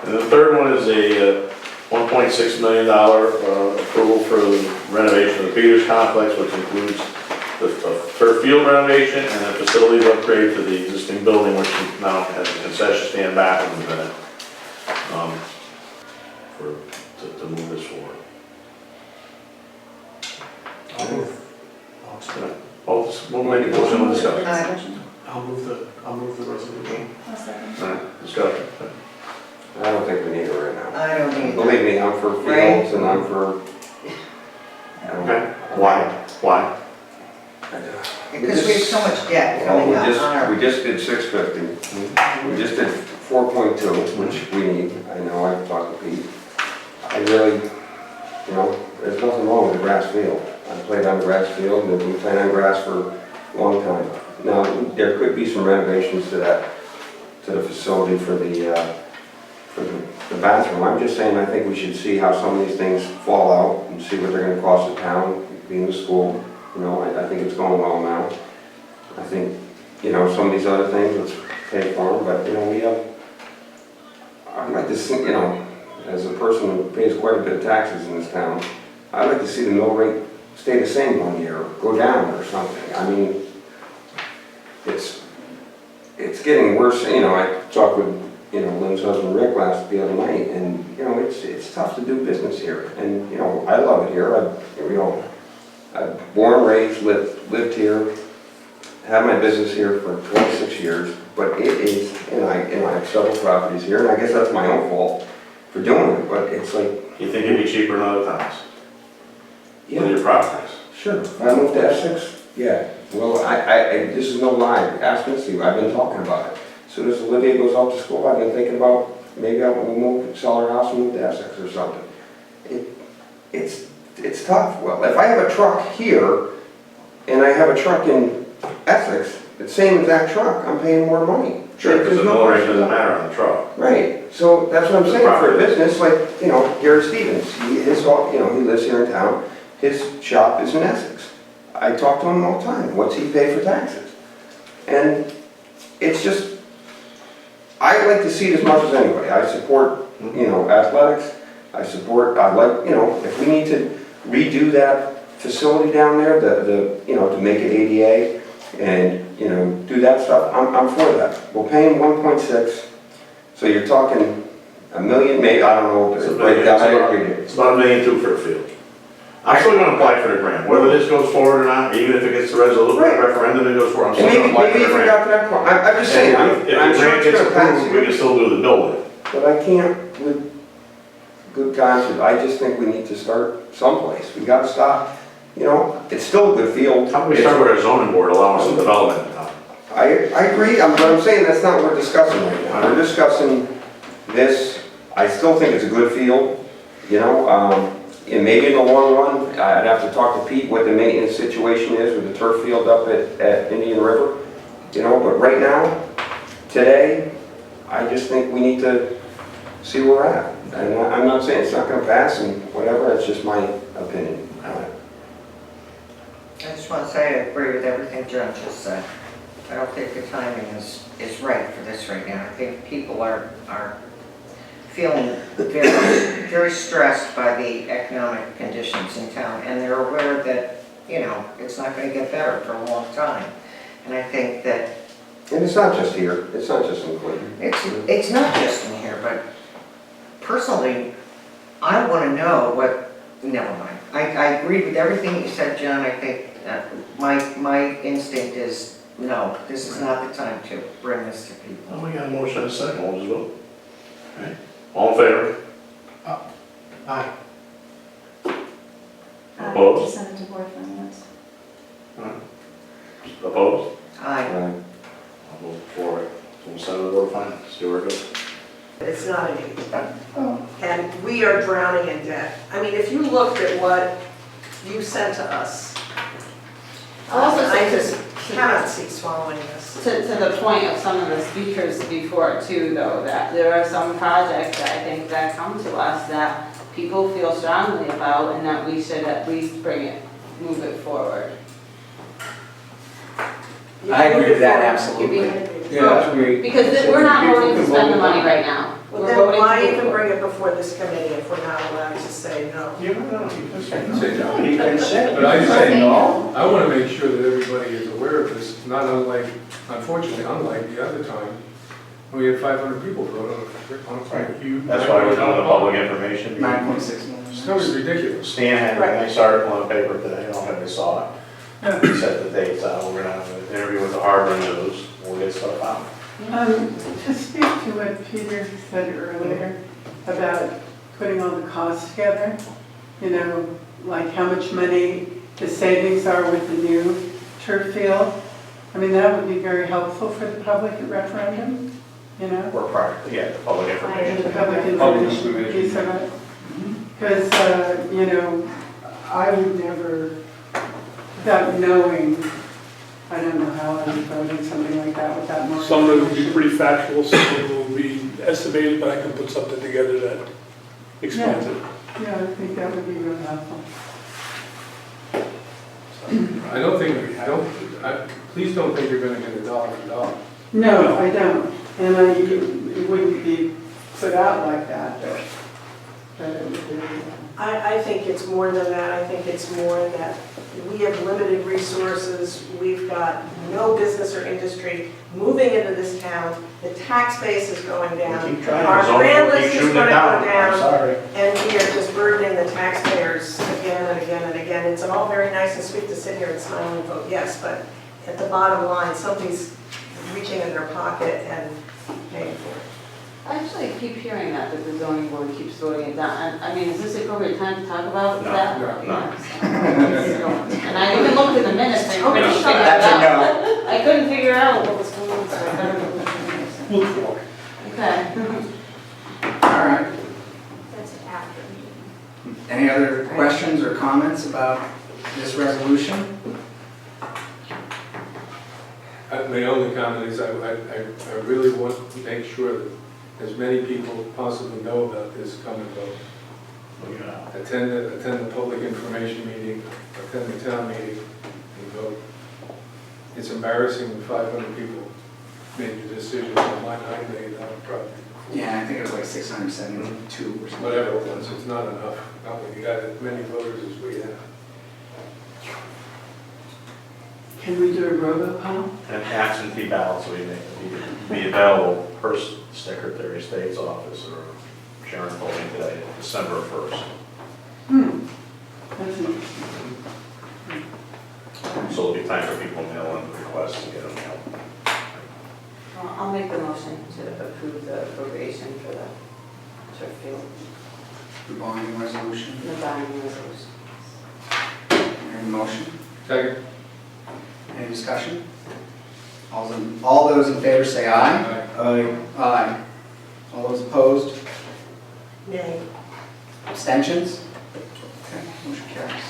And the third one is a $1.6 million approval for the renovation of the Peters Complex, which includes the turf field renovation and a facilities upgrade to the existing building, which now has a concession stand bathrooms in it, to move this forward. We'll make a motion on discussion. I'll move the resolution. I'll second. All right, discussion. I don't think we need it right now. I don't either. Believe me, I'm for fields and I'm for. Okay, why? Because we have so much debt coming up on our. We just did 650. We just did 4.2, which we need. I know, I've talked to Pete. I really, there's nothing wrong with a grass field. I played on grass field and we've been playing on grass for a long time. Now, there could be some renovations to that, to the facility for the bathroom. I'm just saying, I think we should see how some of these things fall out and see what they're gonna cost the town, being the school. I think it's going well now. I think, some of these other things, let's pay for them, but, we have, I'd like to see, as a person who pays quite a bit of taxes in this town, I'd like to see the mill rate stay the same one year, or go down or something. I mean, it's getting worse. I talked with, Lynn's husband Rick the other night, and, it's tough to do business here. And, I love it here. I've born, raised, lived here, had my business here for 26 years, but it is, and I have several properties here, and I guess that's my own fault for doing it, but it's like. You think it'd be cheaper in other towns? Yeah. With your properties? Sure. If I moved to Essex, yeah. Well, this is no lie. Ask Missy. I've been talking about it. As soon as Olivia goes off to school, I've been thinking about maybe I will move, sell our house and move to Essex or something. It's tough. Well, if I have a truck here and I have a truck in Essex, the same exact truck, I'm paying more money. Sure, because the mill rate doesn't matter on the truck. Right. So that's what I'm saying. For a business like, Gary Stevens, he lives here in town. His shop is in Essex. I talk to him all the time. What's he pay for taxes? And it's just, I like to see it as much as anybody. I support, athletics. I like, if we need to redo that facility down there, to make it ADA and, do that stuff, I'm for that. We're paying 1.6, so you're talking $1 million, maybe, I don't know. It's about $1.2 million for the field. I'm still gonna apply for the grant, whether this goes forward or not, even if it gets the referendum and goes forward, I'm still gonna apply for the Maybe if we grant. got to that point, I'm just saying, If the I'm sure grant it's gets gonna pass approved, we can still do the building. but I can't with good conscience. I just think we need to start someplace. We gotta stop, it's still a good field. How can we start with our zoning board allowing some development in town? I agree, but I'm saying that's not what we're discussing right now. We're discussing this. I still think it's a good field, and maybe in the long run, I'd have to talk to Pete what the maintenance situation is with the turf field up at Indian River, but right now, today, I just think we need to see where we're at. And I'm not saying it's not gonna pass and whatever, it's just my opinion on it. I just want to say I agree with everything John just said. I don't think the timing is right for this right now. I think people are feeling very, very stressed by the economic conditions in town, and they're aware that, it's not going to get better for a long time. And I think that... And it's not just here, it's not just in Clinton. It's not just in here, but personally, I want to know what... Never mind. I agree with everything you said, John. I think my instinct is, no, this is not the time to bring this to people. Well, we got a motion and a second, we'll just vote. Okay. All in favor? Aye. Opposed? To send it to board finance. Opposed? Aye. I'll vote for it. So we'll send it to the board of finance, see where it goes. It's not an easy. And we are drowning in debt. I mean, if you looked at what you sent to us, I'll also I say just cannot see swallowing this. To the point of some of the speakers before too, though, that there are some projects that I think that come to us that people feel strongly about and that we should at least move it forward. I agree with that, absolutely. Yeah, I agree. Because we're not voting to spend the money right now. Well, We're then voting why to- even bring it before this committee if we're not allowed to say no? You don't know, you just say no. Say no. You can say. But I say no. I want to make sure that everybody is aware of this, not unlike, unfortunately, unlike the other time, when we had 500 people vote on a huge. That's why we're doing the public information. 9.6 million. That was ridiculous. Stan had a nice article in the paper today, I don't know if you saw it. He set the dates out, we're gonna have an interview with the Harbor News, we'll get stuff out. To speak to what Peter said earlier about putting all the costs together, you know, like how much money the savings are with the new turf field, I mean, that would be very helpful for the public at referendum, you know? We're practically, yeah, the public The information. public information piece of it. Because, you know, I would never, without knowing, I don't know how I would vote on something like that without more. Some of it will be pretty factual, some of it will be estimated, but I can put something together that explains it. Yeah, I think that would be real helpful. I don't think, please don't think you're going to get a dollar for dollar. No, I don't, and it wouldn't be put out like that, but it would be. I think it's more than that. I think it's more that we have limited resources. We've got no business or industry moving into this town. The tax base is going down. Keep trying, Our zoning grand will keep list is shooting going it to go down, I'm down. sorry. And we are just burdening the taxpayers again and again and again. It's all very nice and sweet to sit here and smile and vote yes, but at the bottom line, somebody's reaching in their pocket and paying for it. I actually keep hearing that the zoning board keeps voting it down. I mean, is this the appropriate time to talk about No, that? no. And I even looked in the minutes, I couldn't figure it That's a out. no. I couldn't figure out what was going on, so I better look at the minutes. Look for it. Okay. All right. That's after meeting. Any other questions or comments about this resolution? My only comment is I really want to make sure that as many people possibly know about this, come and vote. Yeah. Attend the public information meeting, attend the town meeting, and vote. It's embarrassing when 500 people made the decision on line I made on a project. Yeah, I think it was like 672 or something. Whatever it was, it's not enough, not when you got as many voters as we have. Can we do a robocall? And absentee ballots will be available per Secretary of State's office, or Sharon told me today, December 1st. That's interesting. So it'll be time for people to mail in requests and get them mailed. Well, I'll make the motion to approve the appropriation for the turf field, The bonding resolution. the binding resolution. Any motion? Second? Any discussion? All those in favor say aye. Aye. Aye. All those opposed? Nay. Abstentions? Okay, motion carries.